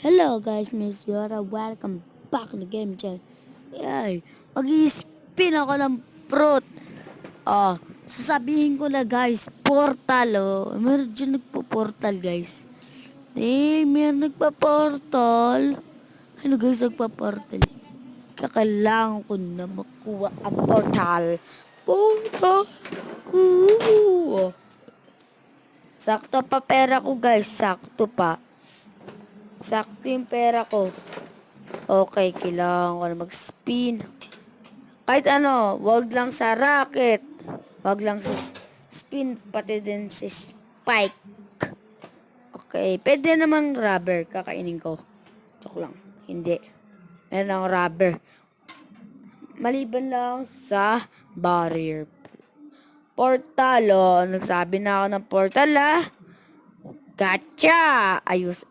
Hello guys, Miss Yora. Welcome back to Game Chat. Yay! Mag-i-spin ako ng fruit. Sasabihin ko na guys, portal Meron dyan nagpo-portal guys. Meron nagpa-portal. Ano guys, nagpa-portal? Kakailangan ko na makuha ang portal. Portal! Ooh. Sakto pa pera ko guys, sakto pa. Sakto yung pera ko. Okay, kailangan ko na mag-spin. Kahit ano, wag lang sa racket. Wag lang sa spin, pati din sa spike. Okay, pwede namang rubber. Kakainin ko. Joke lang. Hindi. Meron akong rubber. Maliban lang sa barrier. Portal, Nagsabi na ako ng portal, Gotcha! Ayos.